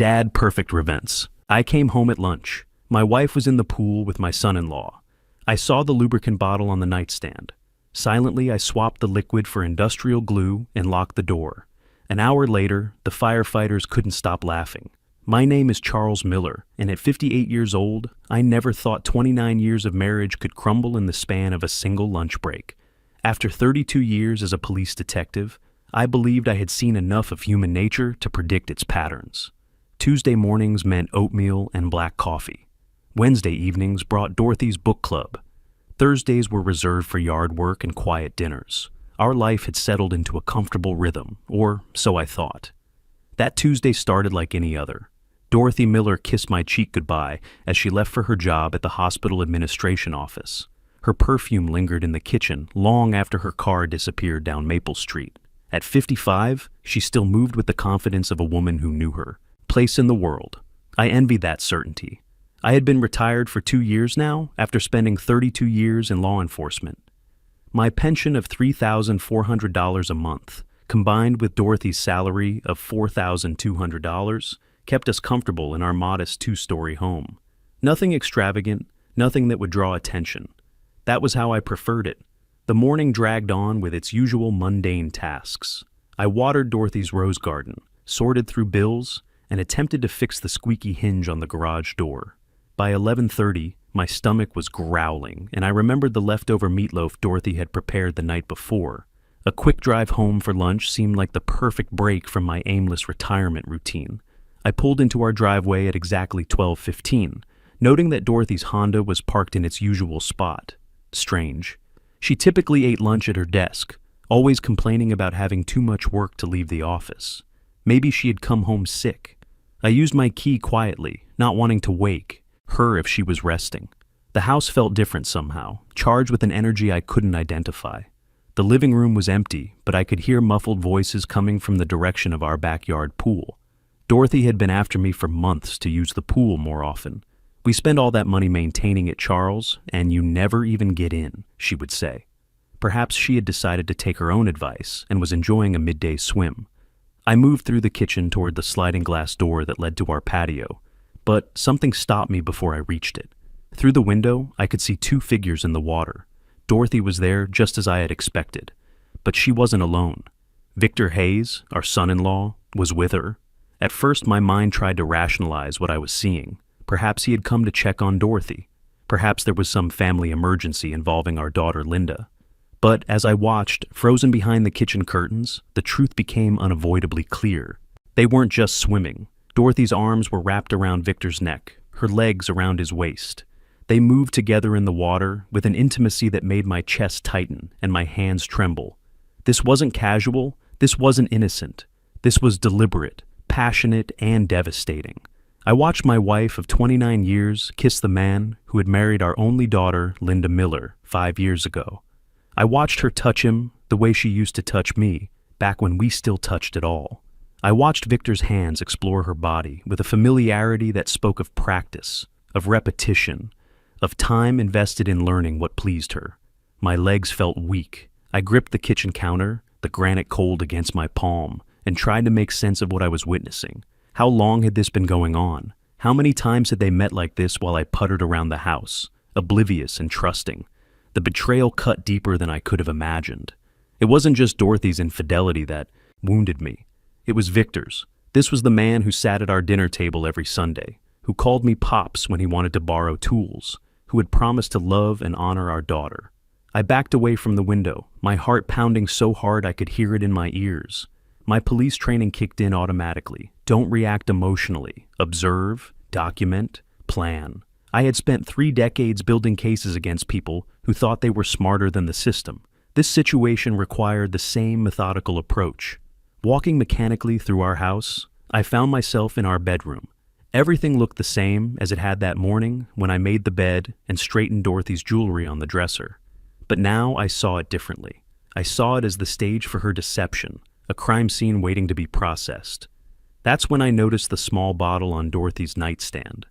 Dadperfectrevenge. I came home at lunch. My wife was in the pool with my son-in-law. I saw the lubricant bottle on the nightstand. Silently, I swapped the liquid for industrial glue and locked the door. An hour later, the firefighters couldn't stop laughing. My name is Charles Miller, and at 58 years old, I never thought 29 years of marriage could crumble in the span of a single lunch break. After 32 years as a police detective, I believed I had seen enough of human nature to predict its patterns. Tuesday mornings meant oatmeal and black coffee. Wednesday evenings brought Dorothy's book club. Thursdays were reserved for yard work and quiet dinners. Our life had settled into a comfortable rhythm, or so I thought. That Tuesday started like any other. Dorothy Miller kissed my cheek goodbye as she left for her job at the hospital administration office. Her perfume lingered in the kitchen long after her car disappeared down Maple Street. At 55, she still moved with the confidence of a woman who knew her place in the world. I envied that certainty. I had been retired for 2 years now after spending 32 years in law enforcement. My pension of $3,400 a month, combined with Dorothy's salary of $4,200, kept us comfortable in our modest 2-story home. Nothing extravagant, nothing that would draw attention. That was how I preferred it. The morning dragged on with its usual mundane tasks. I watered Dorothy's rose garden, sorted through bills, and attempted to fix the squeaky hinge on the garage door. By 11:30, my stomach was growling, and I remembered the leftover meatloaf Dorothy had prepared the night before. A quick drive home for lunch seemed like the perfect break from my aimless retirement routine. I pulled into our driveway at exactly 12:15, noting that Dorothy's Honda was parked in its usual spot. Strange. She typically ate lunch at her desk, always complaining about having too much work to leave the office. Maybe she had come home sick. I used my key quietly, not wanting to wake her if she was resting. The house felt different somehow, charged with an energy I couldn't identify. The living room was empty, but I could hear muffled voices coming from the direction of our backyard pool. Dorothy had been after me for months to use the pool more often. "We spend all that money maintaining it, Charles, and you never even get in," she would say. Perhaps she had decided to take her own advice and was enjoying a midday swim. I moved through the kitchen toward the sliding glass door that led to our patio, but something stopped me before I reached it. Through the window, I could see 2 figures in the water. Dorothy was there just as I had expected, but she wasn't alone. Victor Hayes, our son-in-law, was with her. At first, my mind tried to rationalize what I was seeing. Perhaps he had come to check on Dorothy. Perhaps there was some family emergency involving our daughter Linda. But as I watched, frozen behind the kitchen curtains, the truth became unavoidably clear. They weren't just swimming. Dorothy's arms were wrapped around Victor's neck, her legs around his waist. They moved together in the water with an intimacy that made my chest tighten and my hands tremble. This wasn't casual. This wasn't innocent. This was deliberate, passionate, and devastating. I watched my wife of 29 years kiss the man who had married our only daughter, Linda Miller, 5 years ago. I watched her touch him the way she used to touch me, back when we still touched at all. I watched Victor's hands explore her body with a familiarity that spoke of practice, of repetition, of time invested in learning what pleased her. My legs felt weak. I gripped the kitchen counter, the granite cold against my palm, and tried to make sense of what I was witnessing. How long had this been going on? How many times had they met like this while I puttered around the house, oblivious and trusting? The betrayal cut deeper than I could have imagined. It wasn't just Dorothy's infidelity that wounded me. It was Victor's. This was the man who sat at our dinner table every Sunday, who called me Pops when he wanted to borrow tools, who had promised to love and honor our daughter. I backed away from the window, my heart pounding so hard I could hear it in my ears. My police training kicked in automatically. Don't react emotionally. Observe, document, plan. I had spent 3 decades building cases against people who thought they were smarter than the system. This situation required the same methodical approach. Walking mechanically through our house, I found myself in our bedroom. Everything looked the same as it had that morning when I made the bed and straightened Dorothy's jewelry on the dresser. But now I saw it differently. I saw it as the stage for her deception, a crime scene waiting to be processed. That's when I noticed the small bottle on Dorothy's nightstand.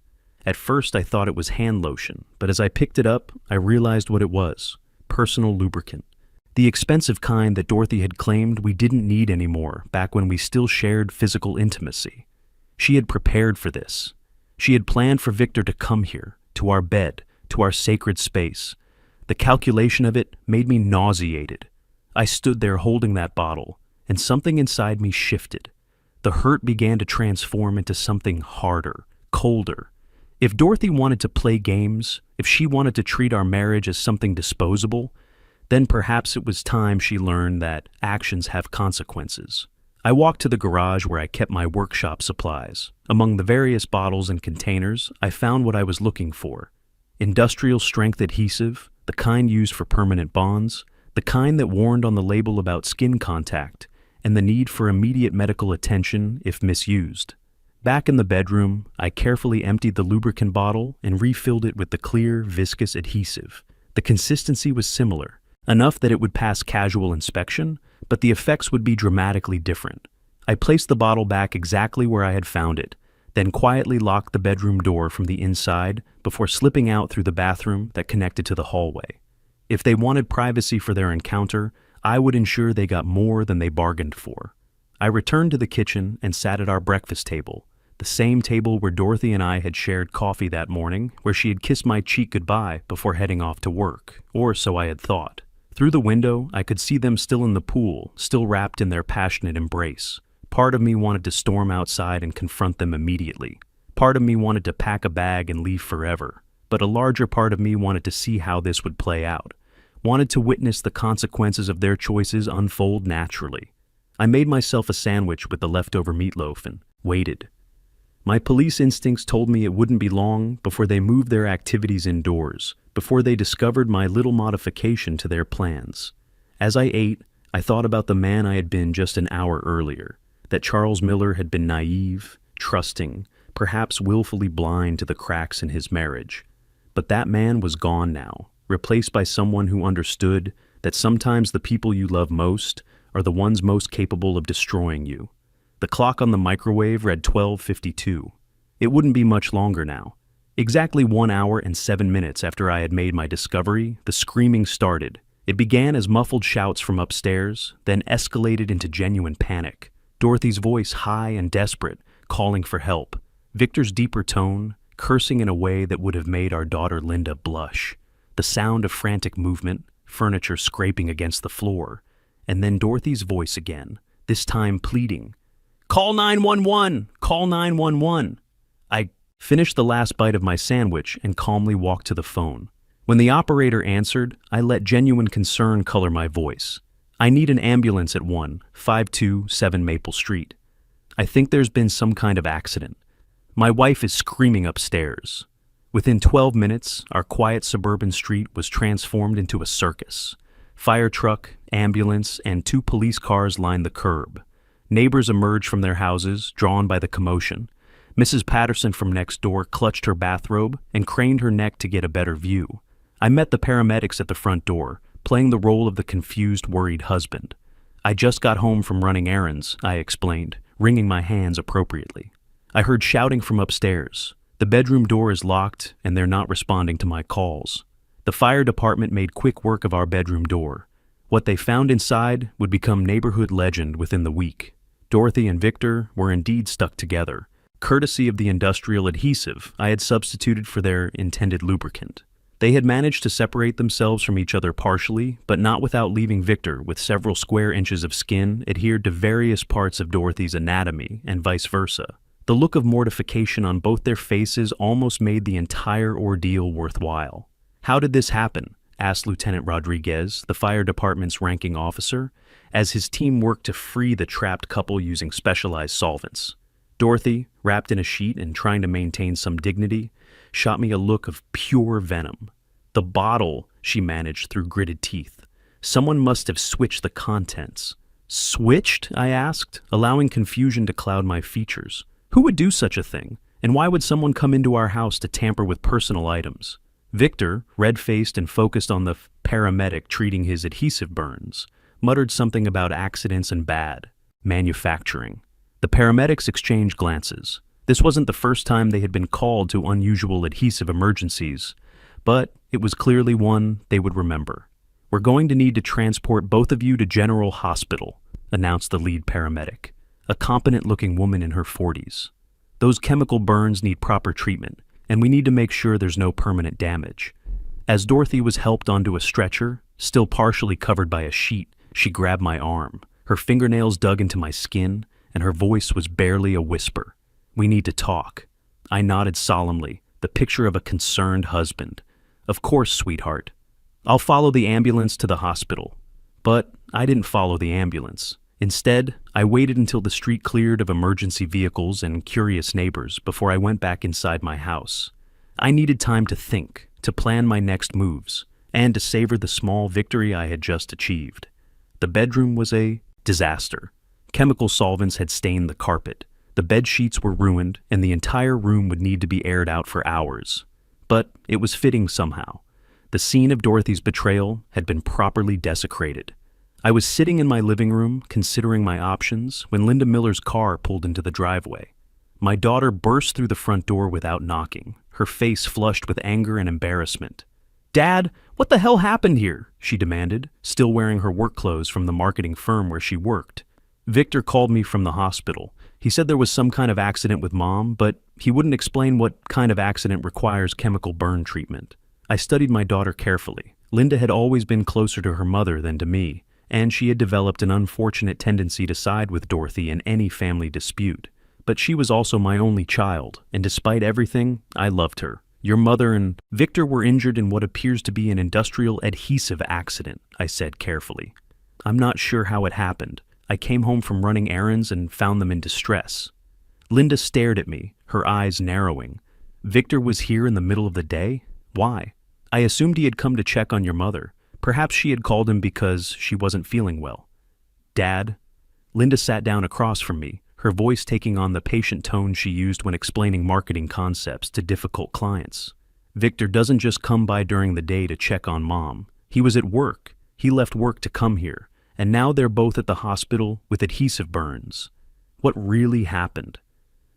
At first I thought it was hand lotion, but as I picked it up, I realized what it was: personal lubricant. The expensive kind that Dorothy had claimed we didn't need anymore back when we still shared physical intimacy. She had prepared for this. She had planned for Victor to come here, to our bed, to our sacred space. The calculation of it made me nauseated. I stood there holding that bottle, and something inside me shifted. The hurt began to transform into something harder, colder. If Dorothy wanted to play games, if she wanted to treat our marriage as something disposable, then perhaps it was time she learned that actions have consequences. I walked to the garage where I kept my workshop supplies. Among the various bottles and containers, I found what I was looking for. Industrial strength adhesive, the kind used for permanent bonds, the kind that warned on the label about skin contact, and the need for immediate medical attention if misused. Back in the bedroom, I carefully emptied the lubricant bottle and refilled it with the clear, viscous adhesive. The consistency was similar, enough that it would pass casual inspection, but the effects would be dramatically different. I placed the bottle back exactly where I had found it, then quietly locked the bedroom door from the inside before slipping out through the bathroom that connected to the hallway. If they wanted privacy for their encounter, I would ensure they got more than they bargained for. I returned to the kitchen and sat at our breakfast table, the same table where Dorothy and I had shared coffee that morning, where she had kissed my cheek goodbye before heading off to work, or so I had thought. Through the window, I could see them still in the pool, still wrapped in their passionate embrace. Part of me wanted to storm outside and confront them immediately. Part of me wanted to pack a bag and leave forever. But a larger part of me wanted to see how this would play out. Wanted to witness the consequences of their choices unfold naturally. I made myself a sandwich with the leftover meatloaf and waited. My police instincts told me it wouldn't be long before they moved their activities indoors, before they discovered my little modification to their plans. As I ate, I thought about the man I had been just an hour earlier, that Charles Miller had been naive, trusting, perhaps willfully blind to the cracks in his marriage. But that man was gone now, replaced by someone who understood that sometimes the people you love most are the ones most capable of destroying you. The clock on the microwave read 12:52. It wouldn't be much longer now. Exactly 1 hour and 7 minutes after I had made my discovery, the screaming started. It began as muffled shouts from upstairs, then escalated into genuine panic. Dorothy's voice high and desperate, calling for help. Victor's deeper tone, cursing in a way that would have made our daughter Linda blush. The sound of frantic movement, furniture scraping against the floor. And then Dorothy's voice again, this time pleading. "Call 911! Call 911!" I finished the last bite of my sandwich and calmly walked to the phone. When the operator answered, I let genuine concern color my voice. "I need an ambulance at 1-527 Maple Street. I think there's been some kind of accident. My wife is screaming upstairs." Within 12 minutes, our quiet suburban street was transformed into a circus. Fire truck, ambulance, and 2 police cars lined the curb. Neighbors emerged from their houses, drawn by the commotion. Mrs. Patterson from next door clutched her bathrobe and craned her neck to get a better view. I met the paramedics at the front door, playing the role of the confused, worried husband. "I just got home from running errands," I explained, wringing my hands appropriately. I heard shouting from upstairs. "The bedroom door is locked, and they're not responding to my calls." The fire department made quick work of our bedroom door. What they found inside would become neighborhood legend within the week. Dorothy and Victor were indeed stuck together, courtesy of the industrial adhesive I had substituted for their intended lubricant. They had managed to separate themselves from each other partially, but not without leaving Victor with several square inches of skin adhered to various parts of Dorothy's anatomy and vice versa. The look of mortification on both their faces almost made the entire ordeal worthwhile. "How did this happen?" asked Lieutenant Rodriguez, the fire department's ranking officer, as his team worked to free the trapped couple using specialized solvents. Dorothy, wrapped in a sheet and trying to maintain some dignity, shot me a look of pure venom. "The bottle," she managed through gritted teeth. "Someone must have switched the contents." "Switched?" I asked, allowing confusion to cloud my features. Who would do such a thing? And why would someone come into our house to tamper with personal items? Victor, red-faced and focused on the paramedic treating his adhesive burns, muttered something about accidents and bad manufacturing. The paramedics exchanged glances. This wasn't the first time they had been called to unusual adhesive emergencies, but it was clearly one they would remember. "We're going to need to transport both of you to General Hospital," announced the lead paramedic, a competent-looking woman in her 40s. Those chemical burns need proper treatment, and we need to make sure there's no permanent damage. As Dorothy was helped onto a stretcher, still partially covered by a sheet, she grabbed my arm. Her fingernails dug into my skin, and her voice was barely a whisper. "We need to talk." I nodded solemnly, the picture of a concerned husband. "Of course, sweetheart. I'll follow the ambulance to the hospital." But I didn't follow the ambulance. Instead, I waited until the street cleared of emergency vehicles and curious neighbors before I went back inside my house. I needed time to think, to plan my next moves, and to savor the small victory I had just achieved. The bedroom was a disaster. Chemical solvents had stained the carpet. The bed sheets were ruined, and the entire room would need to be aired out for hours. But it was fitting somehow. The scene of Dorothy's betrayal had been properly desecrated. I was sitting in my living room, considering my options, when Linda Miller's car pulled into the driveway. My daughter burst through the front door without knocking, her face flushed with anger and embarrassment. "Dad, what the hell happened here?" she demanded, still wearing her work clothes from the marketing firm where she worked. "Victor called me from the hospital. He said there was some kind of accident with Mom, but he wouldn't explain what kind of accident requires chemical burn treatment." I studied my daughter carefully. Linda had always been closer to her mother than to me, and she had developed an unfortunate tendency to side with Dorothy in any family dispute. But she was also my only child, and despite everything, I loved her. "Your mother and Victor were injured in what appears to be an industrial adhesive accident," I said carefully. "I'm not sure how it happened. I came home from running errands and found them in distress." Linda stared at me, her eyes narrowing. "Victor was here in the middle of the day? Why?" "I assumed he had come to check on your mother. Perhaps she had called him because she wasn't feeling well." "Dad?" Linda sat down across from me, her voice taking on the patient tone she used when explaining marketing concepts to difficult clients. "Victor doesn't just come by during the day to check on Mom. He was at work. He left work to come here, and now they're both at the hospital with adhesive burns." What really happened?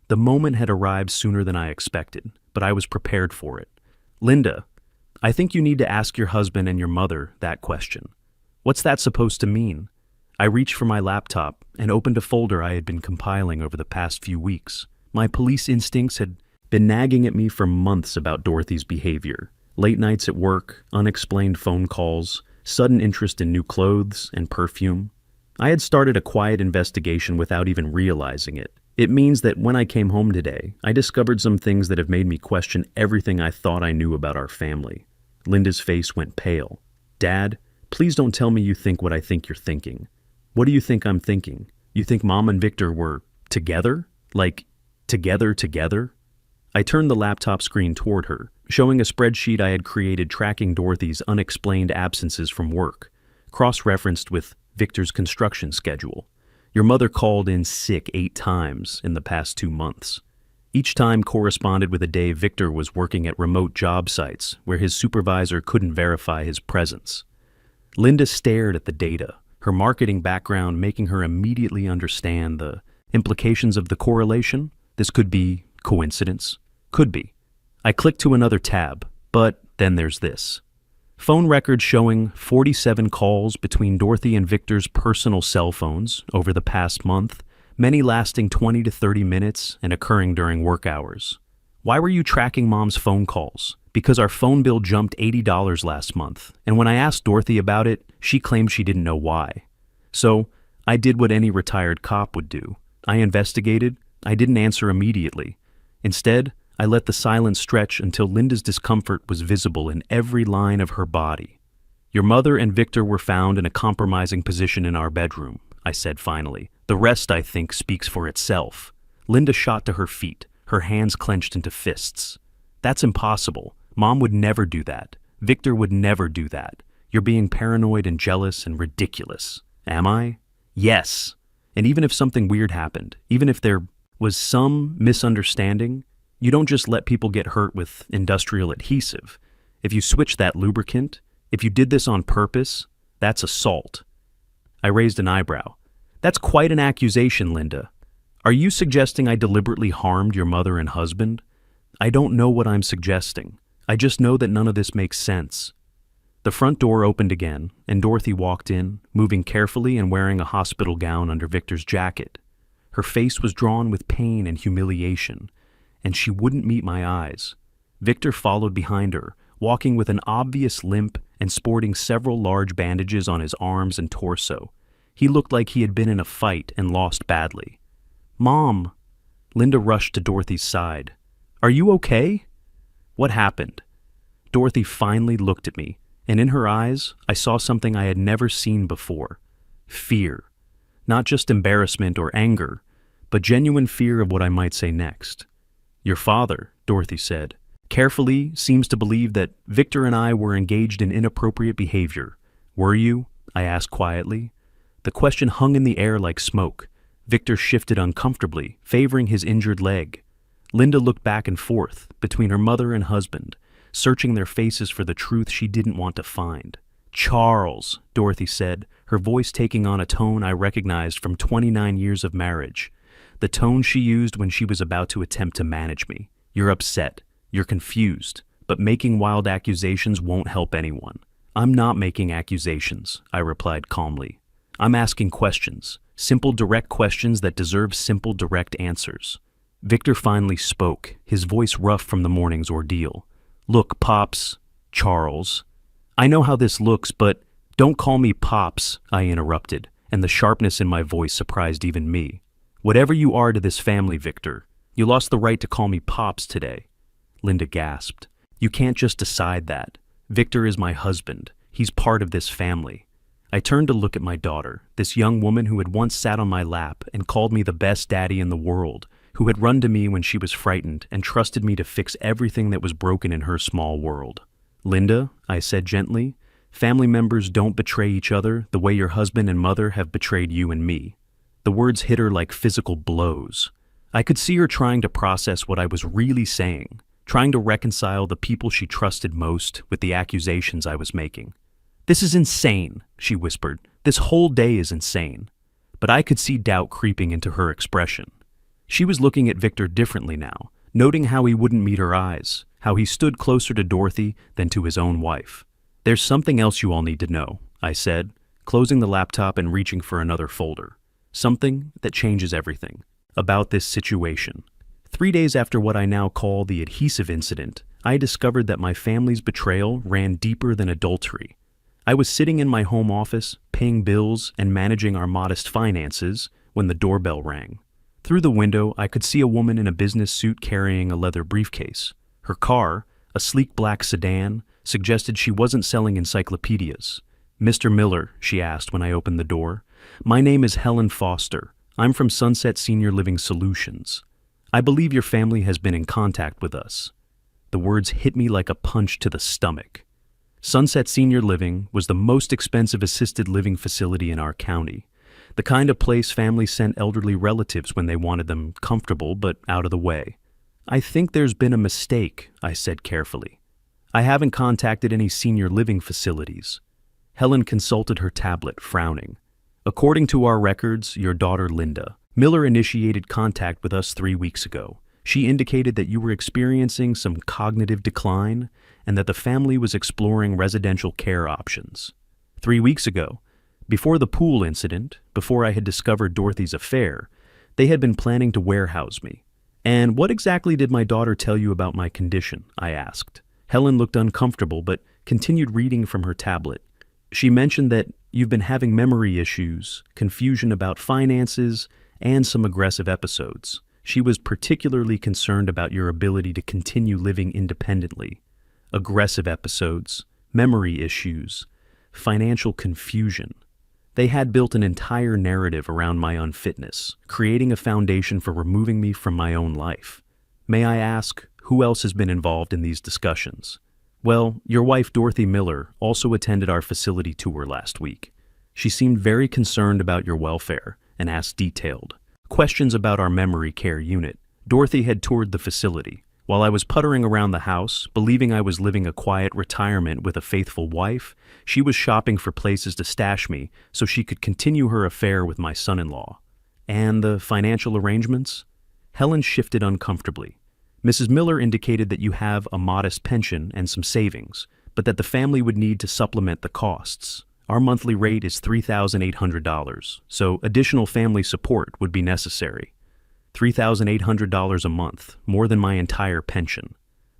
The moment had arrived sooner than I expected, but I was prepared for it. "Linda, I think you need to ask your husband and your mother that question." "What's that supposed to mean?" I reached for my laptop and opened a folder I had been compiling over the past few weeks. My police instincts had been nagging at me for months about Dorothy's behavior. Late nights at work, unexplained phone calls, sudden interest in new clothes and perfume. I had started a quiet investigation without even realizing it. It means that when I came home today, I discovered some things that have made me question everything I thought I knew about our family. Linda's face went pale. "Dad, please don't tell me you think what I think you're thinking." "What do you think I'm thinking? You think Mom and Victor were together? Like, together? I turned the laptop screen toward her, showing a spreadsheet I had created tracking Dorothy's unexplained absences from work, cross-referenced with Victor's construction schedule. "Your mother called in sick 8 times in the past 2 months. Each time corresponded with a day Victor was working at remote job sites where his supervisor couldn't verify his presence." Linda stared at the data, her marketing background making her immediately understand the implications of the correlation. This could be coincidence. Could be. I clicked to another tab, but then there's this. Phone records showing 47 calls between Dorothy and Victor's personal cell phones over the past month, many lasting 20 to 30 minutes and occurring during work hours. "Why were you tracking Mom's phone calls?" "Because our phone bill jumped $80 last month, and when I asked Dorothy about it, she claimed she didn't know why." So, I did what any retired cop would do. I investigated. I didn't answer immediately. Instead, I let the silence stretch until Linda's discomfort was visible in every line of her body. "Your mother and Victor were found in a compromising position in our bedroom," I said finally. "The rest, I think, speaks for itself." Linda shot to her feet, her hands clenched into fists. "That's impossible. Mom would never do that. Victor would never do that. You're being paranoid and jealous and ridiculous." "Am I?" "Yes. And even if something weird happened, even if there was some misunderstanding, you don't just let people get hurt with industrial adhesive. If you switch that lubricant, if you did this on purpose, that's assault." I raised an eyebrow. "That's quite an accusation, Linda. Are you suggesting I deliberately harmed your mother and husband?" "I don't know what I'm suggesting. I just know that none of this makes sense." The front door opened again, and Dorothy walked in, moving carefully and wearing a hospital gown under Victor's jacket. Her face was drawn with pain and humiliation, and she wouldn't meet my eyes. Victor followed behind her, walking with an obvious limp and sporting several large bandages on his arms and torso. He looked like he had been in a fight and lost badly. "Mom!" Linda rushed to Dorothy's side. "Are you okay?" "What happened?" Dorothy finally looked at me, and in her eyes, I saw something I had never seen before. Fear. Not just embarrassment or anger, but genuine fear of what I might say next. "Your father," Dorothy said, carefully, seems to believe that Victor and I were engaged in inappropriate behavior. "Were you?" I asked quietly. The question hung in the air like smoke. Victor shifted uncomfortably, favoring his injured leg. Linda looked back and forth between her mother and husband, searching their faces for the truth she didn't want to find. "Charles," Dorothy said, her voice taking on a tone I recognized from 29 years of marriage. The tone she used when she was about to attempt to manage me. "You're upset. You're confused. But making wild accusations won't help anyone." "I'm not making accusations," I replied calmly. "I'm asking questions. Simple, direct questions that deserve simple, direct answers." Victor finally spoke, his voice rough from the morning's ordeal. "Look, Pops," Charles. "I know how this looks, but don't call me Pops," I interrupted, and the sharpness in my voice surprised even me. "Whatever you are to this family, Victor, you lost the right to call me Pops today." Linda gasped. "You can't just decide that. Victor is my husband. He's part of this family." I turned to look at my daughter, this young woman who had once sat on my lap and called me the best daddy in the world, who had run to me when she was frightened and trusted me to fix everything that was broken in her small world. "Linda," I said gently, "family members don't betray each other the way your husband and mother have betrayed you and me." The words hit her like physical blows. I could see her trying to process what I was really saying, trying to reconcile the people she trusted most with the accusations I was making. "This is insane," she whispered. "This whole day is insane." But I could see doubt creeping into her expression. She was looking at Victor differently now, noting how he wouldn't meet her eyes, how he stood closer to Dorothy than to his own wife. "There's something else you all need to know," I said, closing the laptop and reaching for another folder. "Something that changes everything about this situation." 3 days after what I now call the adhesive incident, I discovered that my family's betrayal ran deeper than adultery. I was sitting in my home office, paying bills and managing our modest finances when the doorbell rang. Through the window, I could see a woman in a business suit carrying a leather briefcase. Her car, a sleek black sedan, suggested she wasn't selling encyclopedias. "Mr. Miller," she asked when I opened the door. "My name is Helen Foster. I'm from Sunset Senior Living Solutions. I believe your family has been in contact with us." The words hit me like a punch to the stomach. Sunset Senior Living was the most expensive assisted living facility in our county, the kind of place families sent elderly relatives when they wanted them comfortable but out of the way. "I think there's been a mistake," I said carefully. "I haven't contacted any senior living facilities." Helen consulted her tablet, frowning. "According to our records, your daughter Linda Miller initiated contact with us 3 weeks ago. She indicated that you were experiencing some cognitive decline and that the family was exploring residential care options. 3 weeks ago, before the pool incident, before I had discovered Dorothy's affair, they had been planning to warehouse me." "And what exactly did my daughter tell you about my condition?" I asked. Helen looked uncomfortable but continued reading from her tablet. "She mentioned that you've been having memory issues, confusion about finances, and some aggressive episodes. She was particularly concerned about your ability to continue living independently. Aggressive episodes, memory issues, financial confusion." They had built an entire narrative around my unfitness, creating a foundation for removing me from my own life. "May I ask, who else has been involved in these discussions?" "Well, your wife Dorothy Miller also attended our facility tour last week. She seemed very concerned about your welfare and asked detailed questions about our memory care unit. Dorothy had toured the facility. While I was puttering around the house, believing I was living a quiet retirement with a faithful wife, she was shopping for places to stash me so she could continue her affair with my son-in-law." "And the financial arrangements?" Helen shifted uncomfortably. "Mrs. Miller indicated that you have a modest pension and some savings, but that the family would need to supplement the costs." Our monthly rate is $3,800, so additional family support would be necessary. $3,800 a month, more than my entire pension.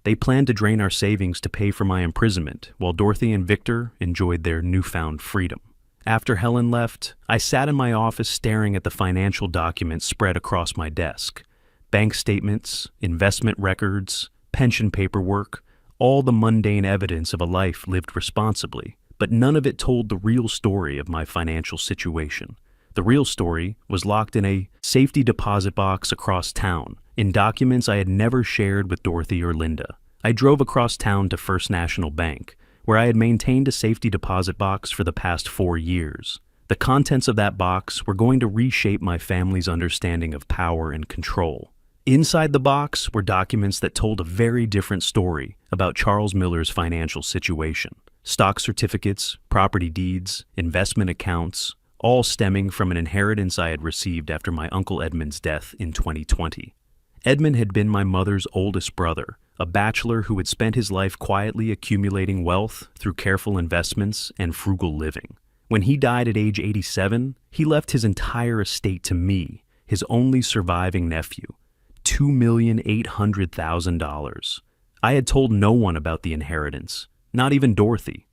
They planned to drain our savings to pay for my imprisonment, while Dorothy and Victor enjoyed their newfound freedom. After Helen left, I sat in my office staring at the financial documents spread across my desk. Bank statements, investment records, pension paperwork, all the mundane evidence of a life lived responsibly, but none of it told the real story of my financial situation. The real story was locked in a safety deposit box across town, in documents I had never shared with Dorothy or Linda. I drove across town to First National Bank, where I had maintained a safety deposit box for the past 4 years. The contents of that box were going to reshape my family's understanding of power and control. Inside the box were documents that told a very different story about Charles Miller's financial situation. Stock certificates, property deeds, investment accounts, all stemming from an inheritance I had received after my Uncle Edmund's death in 2020. Edmund had been my mother's oldest brother, a bachelor who had spent his life quietly accumulating wealth through careful investments and frugal living. When he died at age 87, he left his entire estate to me, his only surviving nephew, $2,800,000. I had told no one about the inheritance, not even Dorothy.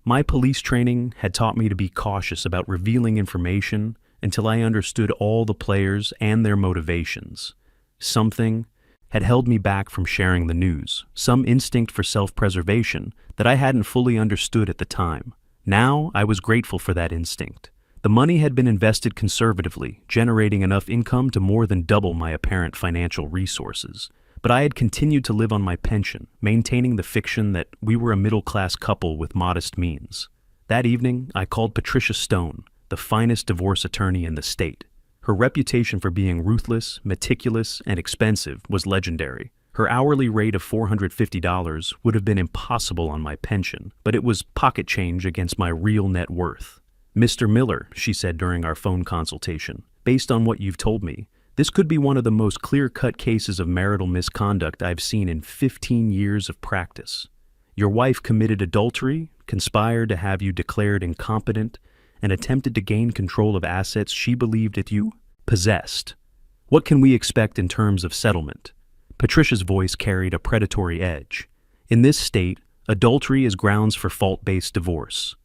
My police training had taught me to be cautious about revealing information until I understood all the players and their motivations. Something had held me back from sharing the news, some instinct for self-preservation that I hadn't fully understood at the time. Now I was grateful for that instinct. The money had been invested conservatively, generating enough income to more than double my apparent financial resources. But I had continued to live on my pension, maintaining the fiction that we were a middle-class couple with modest means. That evening, I called Patricia Stone, the finest divorce attorney in the state. Her reputation for being ruthless, meticulous, and expensive was legendary. Her hourly rate of $450 would have been impossible on my pension, but it was pocket change against my real net worth. "Mr. Miller," she said during our phone consultation, "based on what you've told me, this could be one of the most clear-cut cases of marital misconduct I've seen in 15 years of practice. Your wife committed adultery, conspired to have you declared incompetent, and attempted to gain control of assets she believed that you possessed. What can we expect in terms of settlement?" Patricia's voice carried a predatory edge. "In this state, adultery is grounds for fault-based divorce.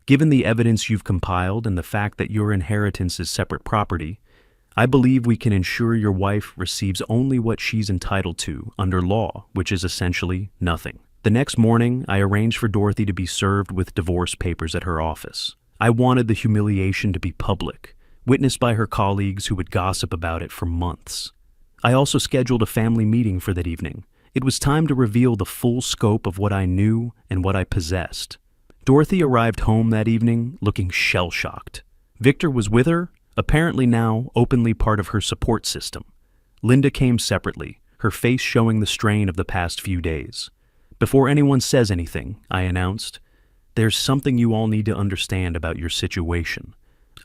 Given the evidence you've compiled and the fact that your inheritance is separate property, I believe we can ensure your wife receives only what she's entitled to under law, which is essentially nothing." The next morning, I arranged for Dorothy to be served with divorce papers at her office. I wanted the humiliation to be public, witnessed by her colleagues who would gossip about it for months. I also scheduled a family meeting for that evening. It was time to reveal the full scope of what I knew and what I possessed. Dorothy arrived home that evening looking shell-shocked. Victor was with her, apparently now openly part of her support system. Linda came separately, her face showing the strain of the past few days. "Before anyone says anything," I announced, "there's something you all need to understand about your situation."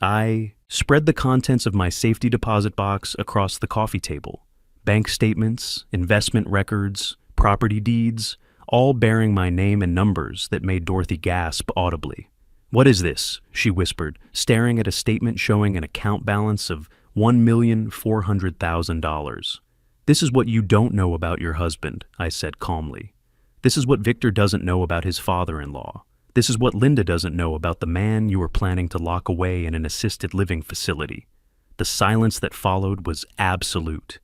I spread the contents of my safety deposit box across the coffee table. Bank statements, investment records, property deeds, all bearing my name and numbers that made Dorothy gasp audibly. "What is this?" she whispered, staring at a statement showing an account balance of $1,400,000. "This is what you don't know about your husband," I said calmly. "This is what Victor doesn't know about his father-in-law. This is what Linda doesn't know about the man you were planning to lock away in an assisted living facility." The silence that followed was absolute.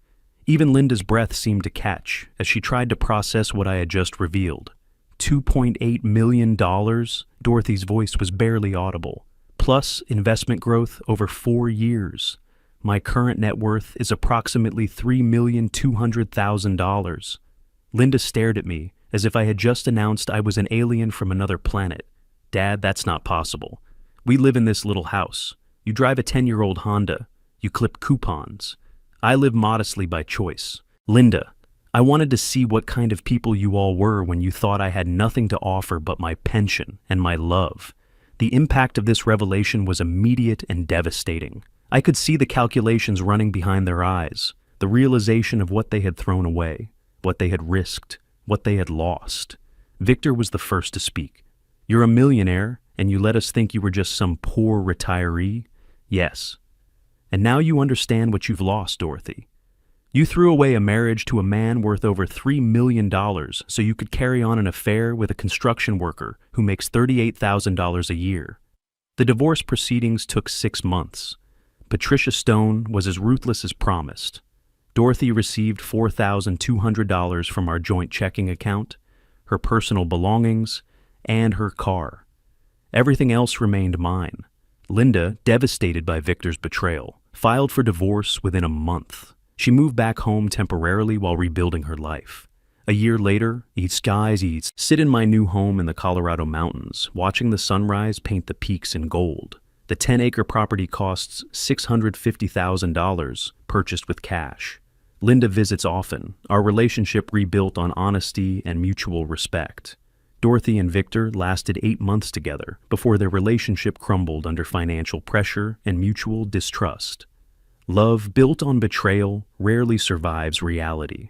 Even Linda's breath seemed to catch as she tried to process what I had just revealed. $2.8 million? Dorothy's voice was barely audible. Plus investment growth over 4 years. My current net worth is approximately $3,200,000. Linda stared at me as if I had just announced I was an alien from another planet. "Dad, that's not possible. We live in this little house. You drive a 10-year-old Honda. You clip coupons. I live modestly by choice. Linda, I wanted to see what kind of people you all were when you thought I had nothing to offer but my pension and my love." The impact of this revelation was immediate and devastating. I could see the calculations running behind their eyes, the realization of what they had thrown away, what they had risked, what they had lost. Victor was the first to speak. "You're a millionaire, And you let us think you were just some poor retiree? Yes. And now you understand what you've lost, Dorothy. You threw away a marriage to a man worth over $3 million so you could carry on an affair with a construction worker who makes $38,000 a year. The divorce proceedings took 6 months. Patricia Stone was as ruthless as promised. Dorothy received $4,200 from our joint checking account, her personal belongings, and her car. Everything else remained mine. Linda, devastated by Victor's betrayal, filed for divorce within a month. She moved back home temporarily while rebuilding her life. A year later, sit in my new home in the Colorado mountains, watching the sunrise paint the peaks in gold. The 10-acre property costs $650,000, purchased with cash. Linda visits often, our relationship rebuilt on honesty and mutual respect. Dorothy and Victor lasted 8 months together before their relationship crumbled under financial pressure and mutual distrust. Love built on betrayal rarely survives reality.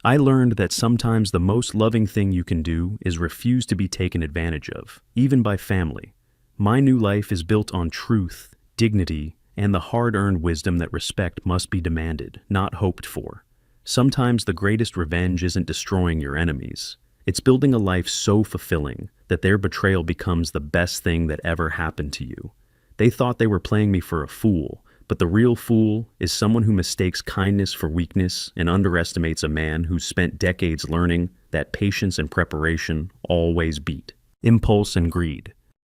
I learned that sometimes the most loving thing you can do is refuse to be taken advantage of, even by family. My new life is built on truth, dignity, and the hard-earned wisdom that respect must be demanded, not hoped for. Sometimes the greatest revenge isn't destroying your enemies. It's building a life so fulfilling that their betrayal becomes the best thing that ever happened to you. They thought they were playing me for a fool, but the real fool is someone who mistakes kindness for weakness and underestimates a man who's spent decades learning that patience and preparation always beat impulse and greed.